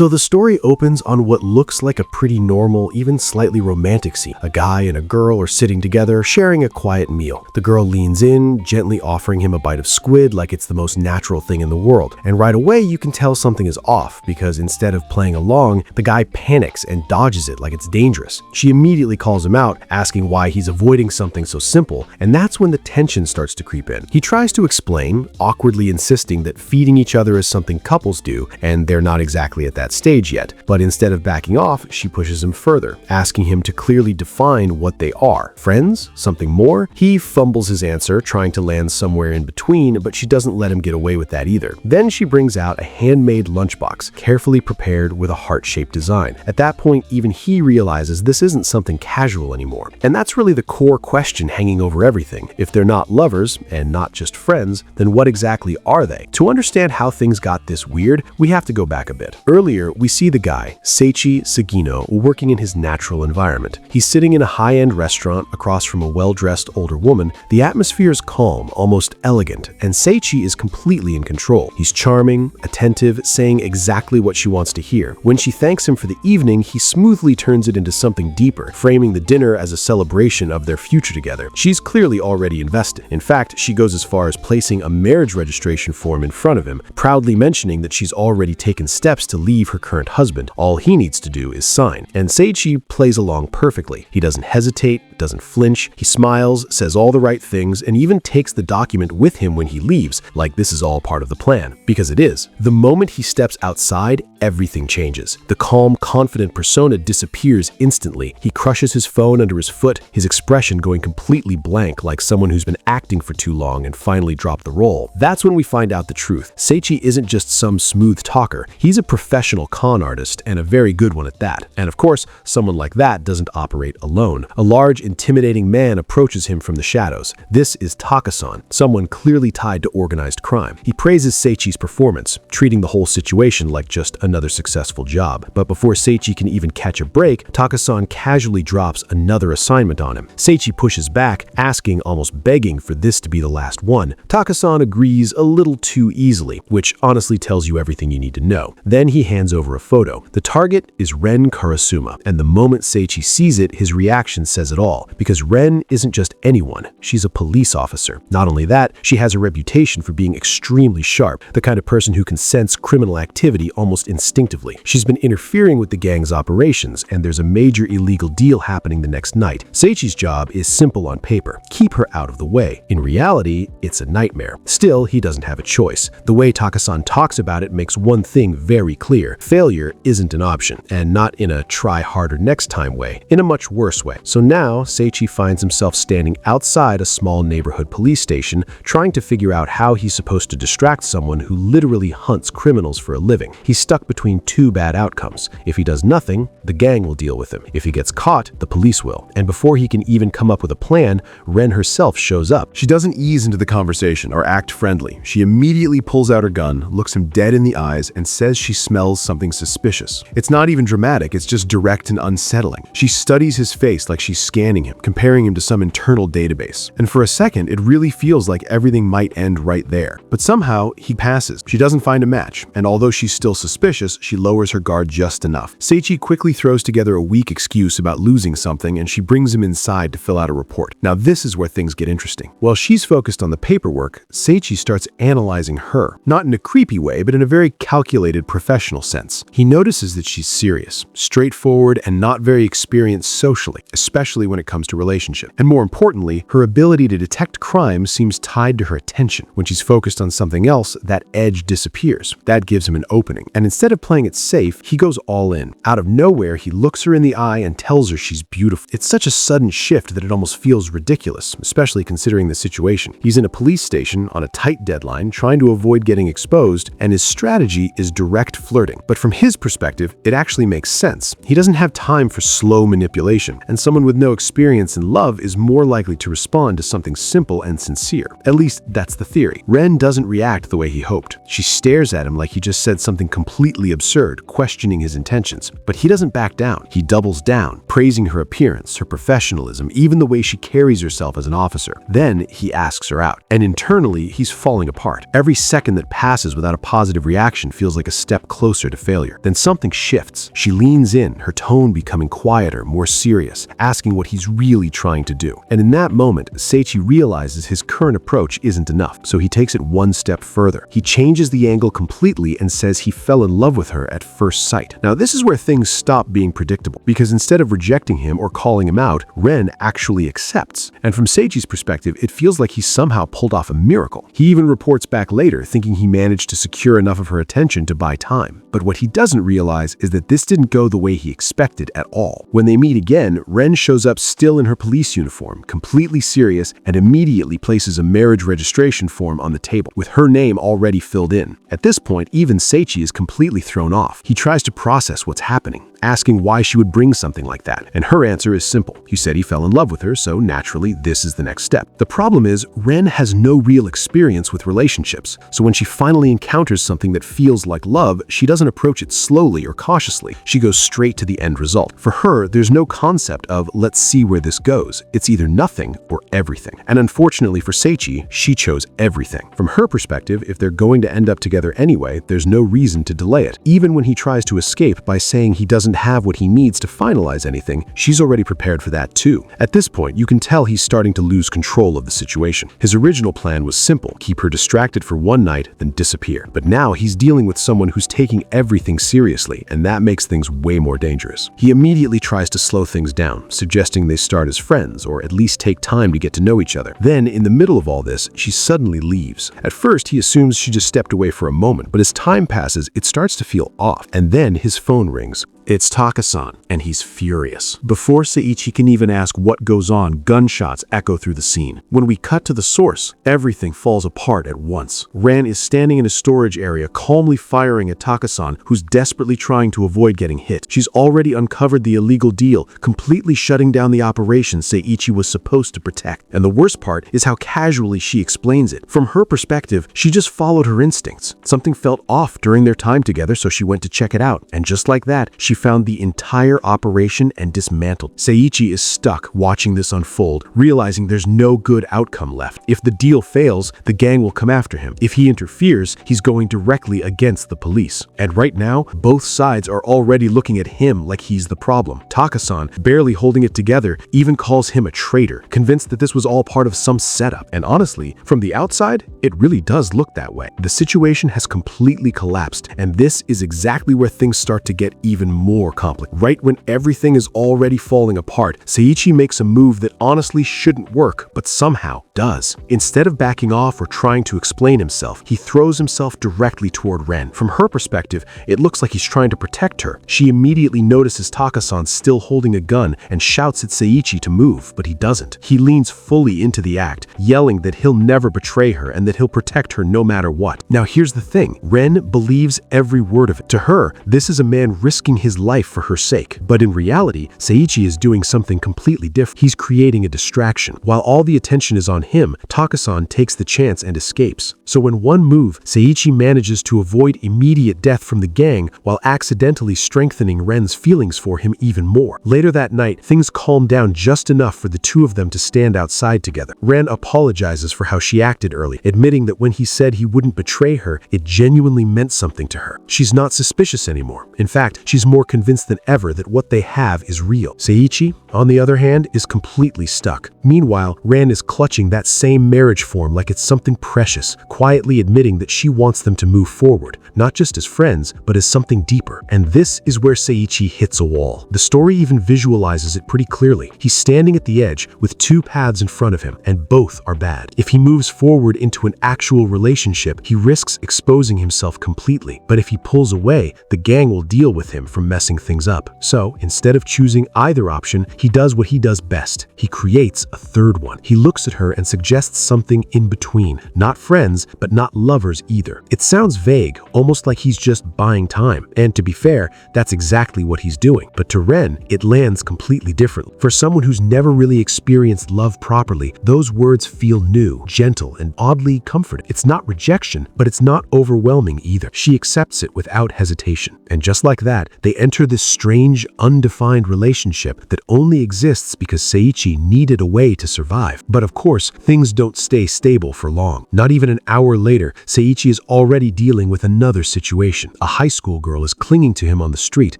So the story opens on what looks like a pretty normal, even slightly romantic scene. A guy and a girl are sitting together, sharing a quiet meal. The girl leans in, gently offering him a bite of squid like it's the most natural thing in the world. And right away, you can tell something is off because instead of playing along, the guy panics and dodges it like it's dangerous. She immediately calls him out, asking why he's avoiding something so simple, and that's when the tension starts to creep in. He tries to explain, awkwardly insisting that feeding each other is something couples do, and they're not exactly at that stage yet. But instead of backing off, she pushes him further, asking him to clearly define what they are. Friends? Something more? He fumbles his answer, trying to land somewhere in between, but she doesn't let him get away with that either. Then she brings out a handmade lunchbox, carefully prepared with a heart-shaped design. At that point, even he realizes this isn't something casual anymore. And that's really the core question hanging over everything. If they're not lovers, and not just friends, then what exactly are they? To understand how things got this weird, we have to go back a bit. Earlier, we see the guy, Seichi Sugino, working in his natural environment. He's sitting in a high-end restaurant across from a well-dressed older woman. The atmosphere is calm, almost elegant, and Seichi is completely in control. He's charming, attentive, saying exactly what she wants to hear. When she thanks him for the evening, he smoothly turns it into something deeper, framing the dinner as a celebration of their future together. She's clearly already invested. In fact, she goes as far as placing a marriage registration form in front of him, proudly mentioning that she's already taken steps to leave her current husband. All he needs to do is sign. And Seichi plays along perfectly. He doesn't hesitate, doesn't flinch, he smiles, says all the right things, and even takes the document with him when he leaves, like this is all part of the plan. Because it is. The moment he steps outside, everything changes. The calm, confident persona disappears instantly. He crushes his phone under his foot, his expression going completely blank like someone who's been acting for too long and finally dropped the role. That's when we find out the truth. Seichi isn't just some smooth talker. He's a professional con artist, and a very good one at that. And of course, someone like that doesn't operate alone. A large, intimidating man approaches him from the shadows. This is Taka-san, someone clearly tied to organized crime. He praises Seichi's performance, treating the whole situation like just another successful job. But before Seichi can even catch a break, Taka-san casually drops another assignment on him. Seichi pushes back, asking, almost begging, for this to be the last one. Taka-san agrees a little too easily, which honestly tells you everything you need to know. Then he hands over a photo. The target is Ren Karasuma, and the moment Seichi sees it, his reaction says it all, because Ren isn't just anyone, she's a police officer. Not only that, she has a reputation for being extremely sharp, the kind of person who can sense criminal activity almost instinctively. She's been interfering with the gang's operations, and there's a major illegal deal happening the next night. Seichi's job is simple on paper, keep her out of the way. In reality, it's a nightmare. Still, he doesn't have a choice. The way Taka-san talks about it makes one thing very clear. Failure isn't an option, and not in a try harder next time way, in a much worse way. So now, Seichi finds himself standing outside a small neighborhood police station, trying to figure out how he's supposed to distract someone who literally hunts criminals for a living. He's stuck between two bad outcomes. If he does nothing, the gang will deal with him. If he gets caught, the police will. And before he can even come up with a plan, Ren herself shows up. She doesn't ease into the conversation or act friendly. She immediately pulls out her gun, looks him dead in the eyes, and says she smells something suspicious. It's not even dramatic, it's just direct and unsettling. She studies his face like she's scanning him, comparing him to some internal database. And for a second, it really feels like everything might end right there. But somehow, he passes. She doesn't find a match, and although she's still suspicious, she lowers her guard just enough. Seichi quickly throws together a weak excuse about losing something, and she brings him inside to fill out a report. Now this is where things get interesting. While she's focused on the paperwork, Seichi starts analyzing her. Not in a creepy way, but in a very calculated professional sense. He notices that she's serious, straightforward, and not very experienced socially, especially when it comes to relationships. And more importantly, her ability to detect crime seems tied to her attention. When she's focused on something else, that edge disappears. That gives him an opening. And instead of playing it safe, he goes all in. Out of nowhere, he looks her in the eye and tells her she's beautiful. It's such a sudden shift that it almost feels ridiculous, especially considering the situation. He's in a police station on a tight deadline, trying to avoid getting exposed, and his strategy is direct flirting. But from his perspective, it actually makes sense. He doesn't have time for slow manipulation, and someone with no experience in love is more likely to respond to something simple and sincere. At least, that's the theory. Ren doesn't react the way he hoped. She stares at him like he just said something completely absurd, questioning his intentions. But he doesn't back down. He doubles down, praising her appearance, her professionalism, even the way she carries herself as an officer. Then he asks her out, and internally, he's falling apart. Every second that passes without a positive reaction feels like a step closer closer to failure. Then something shifts. She leans in, her tone becoming quieter, more serious, asking what he's really trying to do. And in that moment, Seichi realizes his current approach isn't enough, so he takes it one step further. He changes the angle completely and says he fell in love with her at first sight. Now, this is where things stop being predictable, because instead of rejecting him or calling him out, Ren actually accepts. And from Seichi's perspective, it feels like he somehow pulled off a miracle. He even reports back later, thinking he managed to secure enough of her attention to buy time. But what he doesn't realize is that this didn't go the way he expected at all. When they meet again, Ren shows up still in her police uniform, completely serious, and immediately places a marriage registration form on the table, with her name already filled in. At this point, even Seichi is completely thrown off. He tries to process what's happening, asking why she would bring something like that. And her answer is simple. He said he fell in love with her, so naturally, this is the next step. The problem is, Ren has no real experience with relationships, so when she finally encounters something that feels like love, she doesn't approach it slowly or cautiously. She goes straight to the end result. For her, there's no concept of let's see where this goes. It's either nothing or everything. And unfortunately for Seichi, she chose everything. From her perspective, if they're going to end up together anyway, there's no reason to delay it. Even when he tries to escape by saying he doesn't have what he needs to finalize anything, she's already prepared for that too. At this point, you can tell he's starting to lose control of the situation. His original plan was simple: keep her distracted for one night, then disappear. But now he's dealing with someone who's taking everything seriously, and that makes things way more dangerous. He immediately tries to slow things down, suggesting they start as friends, or at least take time to get to know each other. Then, in the middle of all this, she suddenly leaves. At first, he assumes she just stepped away for a moment, but as time passes, it starts to feel off, and then his phone rings. It's Taka-san, and he's furious. Before Seichi can even ask what goes on, gunshots echo through the scene. When we cut to the source, everything falls apart at once. Ren is standing in a storage area, calmly firing at Taka-san, who's desperately trying to avoid getting hit. She's already uncovered the illegal deal, completely shutting down the operation Seichi was supposed to protect. And the worst part is how casually she explains it. From her perspective, she just followed her instincts. Something felt off during their time together, so she went to check it out. And just like that, she found the entire operation and dismantled. Seichi is stuck watching this unfold, realizing there's no good outcome left. If the deal fails, the gang will come after him. If he interferes, he's going directly against the police. And right now, both sides are already looking at him like he's the problem. Taka-san, barely holding it together, even calls him a traitor, convinced that this was all part of some setup. And honestly, from the outside, it really does look that way. The situation has completely collapsed, and this is exactly where things start to get even more complicated. Right when everything is already falling apart, Seichi makes a move that honestly shouldn't work, but somehow does. Instead of backing off or trying to explain himself, he throws himself directly toward Ren. From her perspective, it looks like he's trying to protect her. She immediately notices Taka-san still holding a gun and shouts at Seichi to move, but he doesn't. He leans fully into the act, yelling that he'll never betray her and that he'll protect her no matter what. Now here's the thing, Ren believes every word of it. To her, this is a man risking his life for her sake. But in reality, Seichi is doing something completely different. He's creating a distraction. While all the attention is on him, Taka-san takes the chance and escapes. So in one move, Seichi manages to avoid immediate death from the gang while accidentally strengthening Ren's feelings for him even more. Later that night, things calm down just enough for the two of them to stand outside together. Ren apologizes for how she acted early, admitting that when he said he wouldn't betray her, it genuinely meant something to her. She's not suspicious anymore. In fact, she's more convinced than ever that what they have is real. Seichi, on the other hand, is completely stuck. Meanwhile, Ren is clutching that same marriage form like it's something precious, quietly admitting that she wants them to move forward, not just as friends, but as something deeper. And this is where Seichi hits a wall. The story even visualizes it pretty clearly. He's standing at the edge with two paths in front of him, and both are bad. If he moves forward into an actual relationship, he risks exposing himself completely. But if he pulls away, the gang will deal with him for messing things up. So instead of choosing either option, he does what he does best. He creates a third one. He looks at her and suggests something in between. Not friends, but not lovers either. It sounds vague, almost like he's just buying time. And to be fair, that's exactly what he's doing. But to Ren, it lands completely differently. For someone who's never really experienced love properly, those words feel new, gentle, and oddly comforting. It's not rejection, but it's not overwhelming either. She accepts it without hesitation. And just like that, they enter this strange, undefined relationship that only exists because Seichi needed a way to survive. But of course, things don't stay stable for long. Not even an hour later, Seiichi is already dealing with another situation. A high school girl is clinging to him on the street,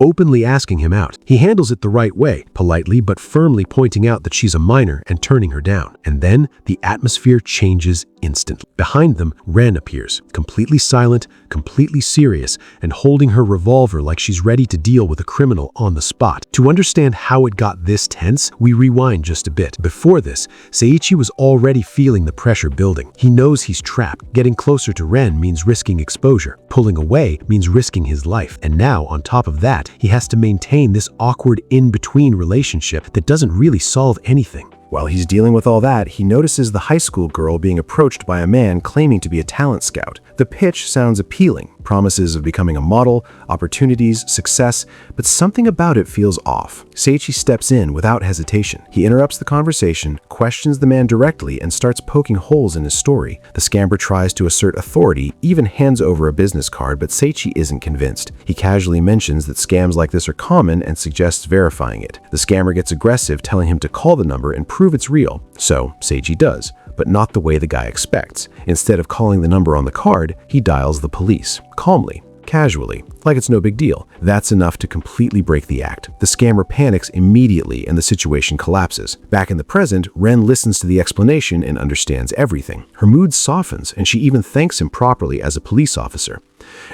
openly asking him out. He handles it the right way, politely but firmly pointing out that she's a minor and turning her down. And then the atmosphere changes instantly. Behind them, Ren appears, completely silent, completely serious, and holding her revolver like she's ready to deal with a criminal on the spot. To understand how it got this tense, we rewind just a bit. Before this, Seiichi was already feeling the pressure building. He knows he's trapped. Getting closer to Ren means risking exposure. Pulling away means risking his life. And now, on top of that, he has to maintain this awkward in-between relationship that doesn't really solve anything. While he's dealing with all that, he notices the high school girl being approached by a man claiming to be a talent scout. The pitch sounds appealing, promises of becoming a model, opportunities, success, but something about it feels off. Seiichi steps in without hesitation. He interrupts the conversation, questions the man directly, and starts poking holes in his story. The scammer tries to assert authority, even hands over a business card, but Seiichi isn't convinced. He casually mentions that scams like this are common and suggests verifying it. The scammer gets aggressive, telling him to call the number and prove it's real. So Seiichi does, but not the way the guy expects. Instead of calling the number on the card, he dials the police, calmly, casually, like it's no big deal. That's enough to completely break the act. The scammer panics immediately and the situation collapses. Back in the present, Ren listens to the explanation and understands everything. Her mood softens and she even thanks him properly as a police officer.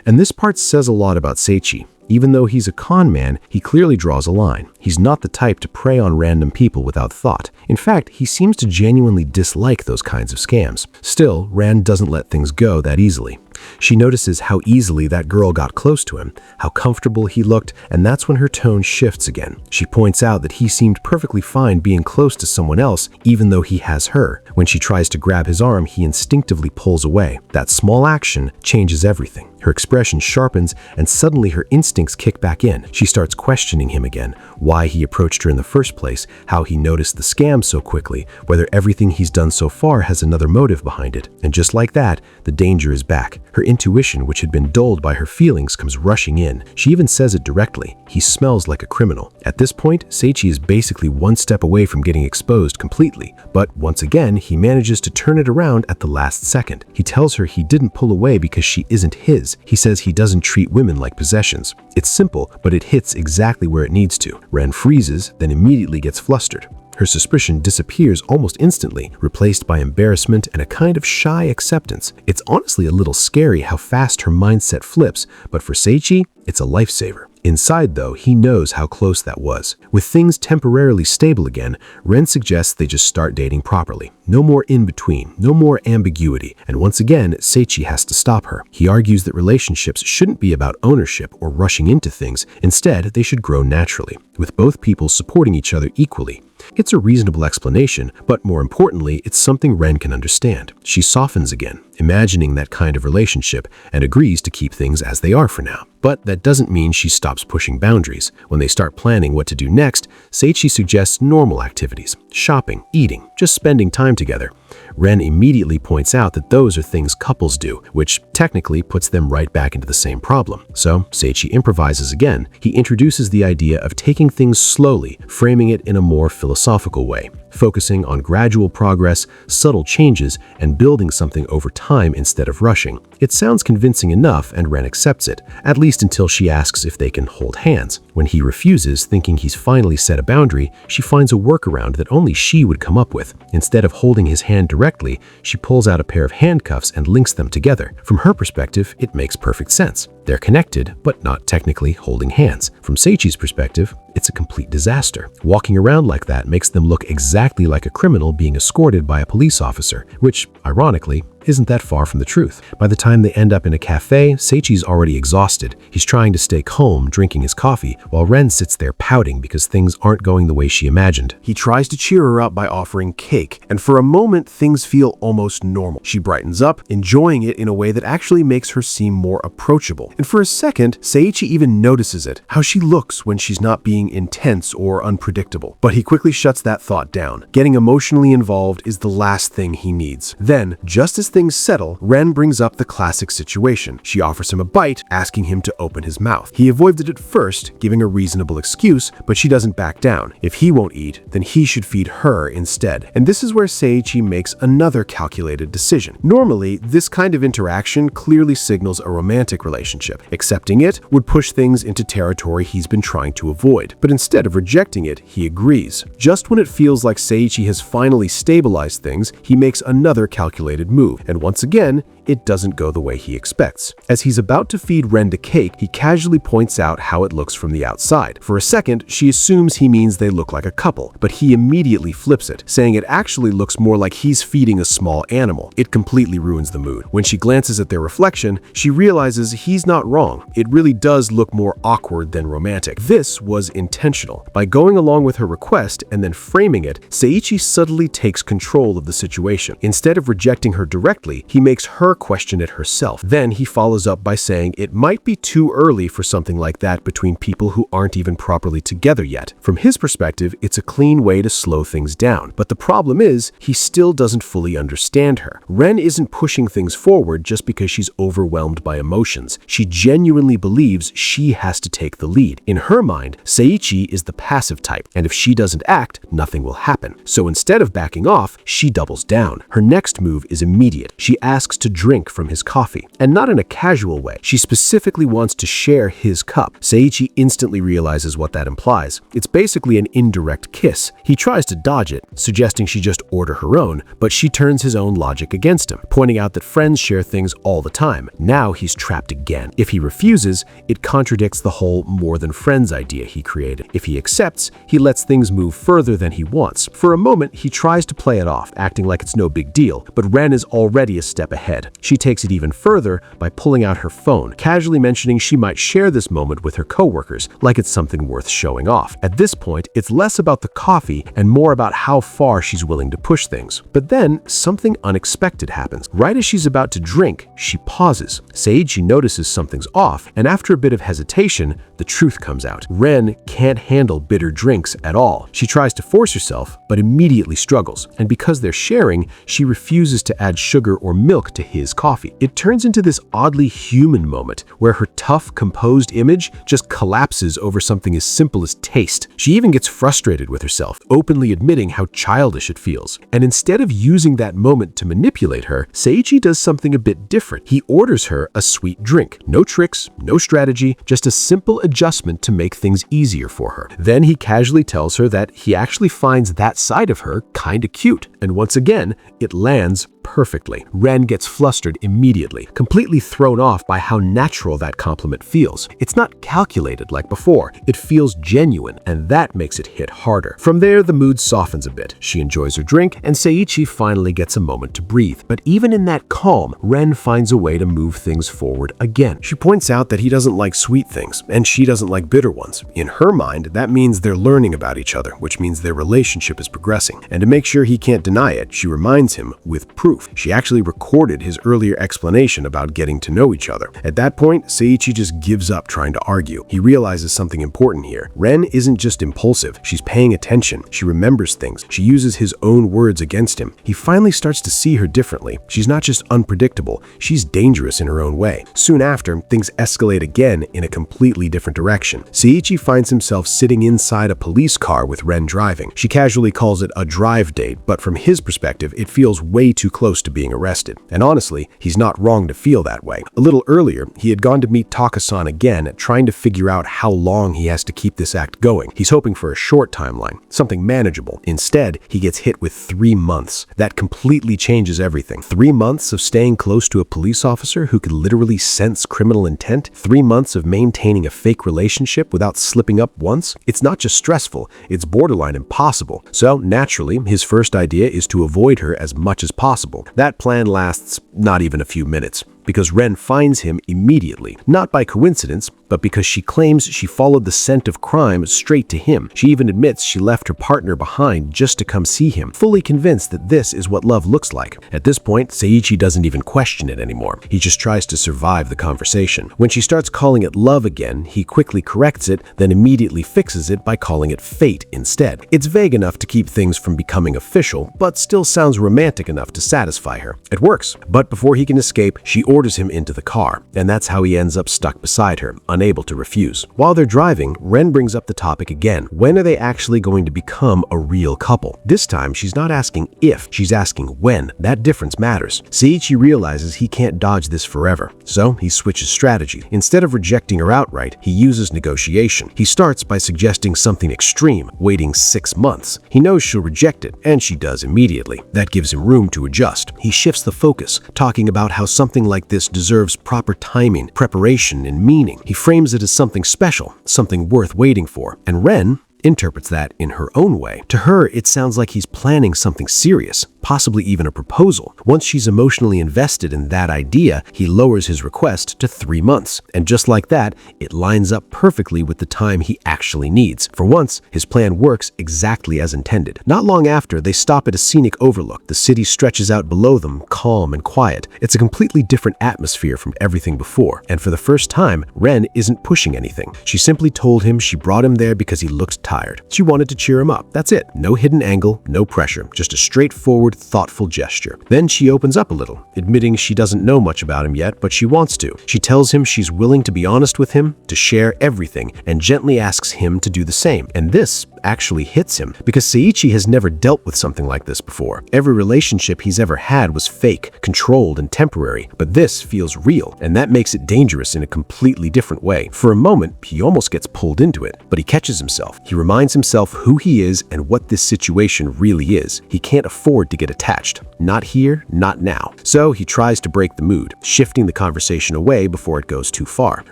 And this part says a lot about Seiichi. Even though he's a con man, he clearly draws a line. He's not the type to prey on random people without thought. In fact, he seems to genuinely dislike those kinds of scams. Still, Ren doesn't let things go that easily. She notices how easily that girl got close to him, how comfortable he looked, and that's when her tone shifts again. She points out that he seemed perfectly fine being close to someone else, even though he has her. When she tries to grab his arm, he instinctively pulls away. That small action changes everything. Her expression sharpens, and suddenly her instincts kick back in. She starts questioning him again, why he approached her in the first place, how he noticed the scam so quickly, whether everything he's done so far has another motive behind it. And just like that, the danger is back. Her intuition, which had been dulled by her feelings, comes rushing in. She even says it directly. He smells like a criminal. At this point, Seiichi is basically one step away from getting exposed completely. But once again, he manages to turn it around at the last second. He tells her he didn't pull away because she isn't his. He says he doesn't treat women like possessions. It's simple, but it hits exactly where it needs to. Ren freezes, then immediately gets flustered. Her suspicion disappears almost instantly, replaced by embarrassment and a kind of shy acceptance. It's honestly a little scary how fast her mindset flips, but for Seiichi, it's a lifesaver. Inside, though, he knows how close that was. With things temporarily stable again, Ren suggests they just start dating properly. No more in-between, no more ambiguity, and once again, Seiichi has to stop her. He argues that relationships shouldn't be about ownership or rushing into things. Instead, they should grow naturally, with both people supporting each other equally. It's a reasonable explanation, but more importantly, it's something Ren can understand. She softens again, imagining that kind of relationship, and agrees to keep things as they are for now. But that doesn't mean she stops pushing boundaries. When they start planning what to do next, Seiichi suggests normal activities, shopping, eating, just spending time together. Ren immediately points out that those are things couples do, which technically puts them right back into the same problem. So Seiichi improvises again. He introduces the idea of taking things slowly, framing it in a more philosophical way, focusing on gradual progress, subtle changes, and building something over time instead of rushing. It sounds convincing enough, and Ren accepts it, at least until she asks if they can hold hands. When he refuses, thinking he's finally set a boundary, she finds a workaround that only she would come up with. Instead of holding his hand directly, she pulls out a pair of handcuffs and links them together. From her perspective, it makes perfect sense. They're connected, but not technically holding hands. From Seiichi's perspective, it's a complete disaster. Walking around like that makes them look exactly like a criminal being escorted by a police officer, which, ironically, isn't that far from the truth. By the time they end up in a cafe, Seiichi's already exhausted. He's trying to stay calm, drinking his coffee, while Ren sits there pouting because things aren't going the way she imagined. He tries to cheer her up by offering cake, and for a moment, things feel almost normal. She brightens up, enjoying it in a way that actually makes her seem more approachable. uncomfortable. And for a second, Seiichi even notices it, how she looks when she's not being intense or unpredictable. But he quickly shuts that thought down. Getting emotionally involved is the last thing he needs. Then, just as things settle, Ren brings up the classic situation. She offers him a bite, asking him to open his mouth. He avoided it at first, giving a reasonable excuse, but she doesn't back down. If he won't eat, then he should feed her instead. And this is where Seiichi makes another calculated decision. Normally, this kind of interaction clearly signals a romantic relationship. Accepting it would push things into territory he's been trying to avoid. But instead of rejecting it, he agrees. Just when it feels like Seiichi has finally stabilized things, he makes another calculated move. And once again, it doesn't go the way he expects. As he's about to feed Ren the cake, he casually points out how it looks from the outside. For a second, she assumes he means they look like a couple, but he immediately flips it, saying it actually looks more like he's feeding a small animal. It completely ruins the mood. When she glances at their reflection, she realizes he's not wrong. It really does look more awkward than romantic. This was intentional. By going along with her request and then framing it, Seiichi subtly takes control of the situation. Instead of rejecting her directly, he makes her question it herself. Then he follows up by saying it might be too early for something like that between people who aren't even properly together yet. From his perspective, it's a clean way to slow things down. But the problem is, he still doesn't fully understand her. Ren isn't pushing things forward just because she's overwhelmed by emotions. She genuinely believes she has to take the lead. In her mind, Seiichi is the passive type, and if she doesn't act, nothing will happen. So instead of backing off, she doubles down. Her next move is immediate. She asks to drink from his coffee, and not in a casual way. She specifically wants to share his cup. Seiichi instantly realizes what that implies. It's basically an indirect kiss. He tries to dodge it, suggesting she just order her own, but she turns his own logic against him, pointing out that friends share things all the time. Now he's trapped again. If he refuses, it contradicts the whole more than friends idea he created. If he accepts, he lets things move further than he wants. For a moment, he tries to play it off, acting like it's no big deal, but Ren is already a step ahead. She takes it even further by pulling out her phone, casually mentioning she might share this moment with her coworkers, like it's something worth showing off. At this point, it's less about the coffee and more about how far she's willing to push things. But then, something unexpected happens. Right as she's about to drink, she pauses. Seiichi notices something's off, and after a bit of hesitation, the truth comes out. Ren can't handle bitter drinks at all. She tries to force herself, but immediately struggles. And because they're sharing, she refuses to add sugar or milk to his coffee. It turns into this oddly human moment where her tough, composed image just collapses over something as simple as taste. She even gets frustrated with herself, openly admitting how childish it feels. And instead of using that moment to manipulate her, Seiichi does something a bit different. He orders her a sweet drink. No tricks, no strategy, just a simple adjustment to make things easier for her. Then he casually tells her that he actually finds that side of her kinda cute. And once again, it lands perfectly. Ren gets flustered immediately, completely thrown off by how natural that compliment feels. It's not calculated like before. It feels genuine, and that makes it hit harder. From there, the mood softens a bit. She enjoys her drink, and Seiichi finally gets a moment to breathe. But even in that calm, Ren finds a way to move things forward again. She points out that he doesn't like sweet things, and she doesn't like bitter ones. In her mind, that means they're learning about each other, which means their relationship is progressing. And to make sure he can't deny it, she reminds him with proof. She actually recorded his earlier explanation about getting to know each other. At that point, Seiichi just gives up trying to argue. He realizes something important here. Ren isn't just impulsive. She's paying attention. She remembers things. She uses his own words against him. He finally starts to see her differently. She's not just unpredictable. She's dangerous in her own way. Soon after, things escalate again in a completely different direction. Seiichi finds himself sitting inside a police car with Ren driving. She casually calls it a drive date, but from his perspective, it feels way too close to being arrested. And honestly, he's not wrong to feel that way. A little earlier, he had gone to meet Taka-san again, trying to figure out how long he has to keep this act going. He's hoping for a short timeline, something manageable. Instead, he gets hit with 3 months. That completely changes everything. 3 months of staying close to a police officer who could literally sense criminal intent. 3 months of maintaining a fake relationship without slipping up once. It's not just stressful, it's borderline impossible. So naturally, his first idea is to avoid her as much as possible. That plan lasts not even a few minutes, because Ren finds him immediately, not by coincidence, but because she claims she followed the scent of crime straight to him. She even admits she left her partner behind just to come see him, fully convinced that this is what love looks like. At this point, Sagishi doesn't even question it anymore. He just tries to survive the conversation. When she starts calling it love again, he quickly corrects it, then immediately fixes it by calling it fate instead. It's vague enough to keep things from becoming official, but still sounds romantic enough to satisfy her. It works. But before he can escape, she orders him into the car, and that's how he ends up stuck beside her, unable to refuse. While they're driving, Ren brings up the topic again. When are they actually going to become a real couple? This time, she's not asking if, she's asking when. That difference matters. Sagishi realizes he can't dodge this forever, so he switches strategy. Instead of rejecting her outright, he uses negotiation. He starts by suggesting something extreme, waiting 6 months. He knows she'll reject it, and she does immediately. That gives him room to adjust. He shifts the focus, talking about how something like this deserves proper timing, preparation, and meaning. He frames it as something special, something worth waiting for. And Ren interprets that in her own way. To her, it sounds like he's planning something serious, possibly even a proposal. Once she's emotionally invested in that idea, he lowers his request to 3 months. And just like that, it lines up perfectly with the time he actually needs. For once, his plan works exactly as intended. Not long after, they stop at a scenic overlook. The city stretches out below them, calm and quiet. It's a completely different atmosphere from everything before. And for the first time, Ren isn't pushing anything. She simply told him she brought him there because he looked tired. She wanted to cheer him up. That's it. No hidden angle, no pressure, just a straightforward, thoughtful gesture. Then she opens up a little, admitting she doesn't know much about him yet, but she wants to. She tells him she's willing to be honest with him, to share everything, and gently asks him to do the same. And this actually hits him, because Sagishi has never dealt with something like this before. Every relationship he's ever had was fake, controlled, and temporary, but this feels real, and that makes it dangerous in a completely different way. For a moment, he almost gets pulled into it, but he catches himself. He reminds himself who he is and what this situation really is. He can't afford to get attached. Not here, not now. So he tries to break the mood, shifting the conversation away before it goes too far.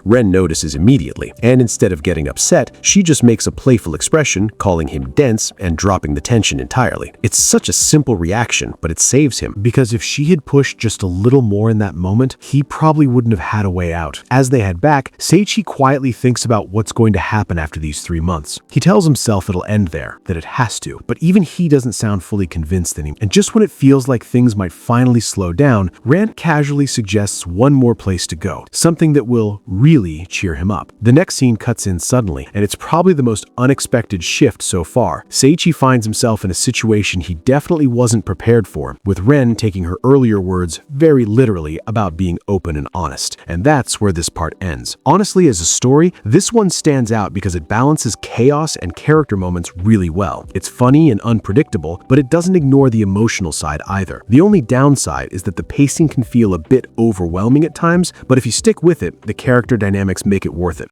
Ren notices immediately, and instead of getting upset, she just makes a playful expression, calling him dense and dropping the tension entirely. It's such a simple reaction, but it saves him, because if she had pushed just a little more in that moment, he probably wouldn't have had a way out. As they head back, Sagishi quietly thinks about what's going to happen after these 3 months. He tells himself it'll end there, that it has to, but even he doesn't sound fully convinced anymore. And just when it feels like things might finally slow down, Rand casually suggests one more place to go, something that will really cheer him up. The next scene cuts in suddenly, and it's probably the most unexpected shift so far. Sagishi finds himself in a situation he definitely wasn't prepared for, with Ren taking her earlier words very literally about being open and honest. And that's where this part ends. Honestly, as a story, this one stands out because it balances chaos and character moments really well. It's funny and unpredictable, but it doesn't ignore the emotional side either. The only downside is that the pacing can feel a bit overwhelming at times, but if you stick with it, the character dynamics make it worth it.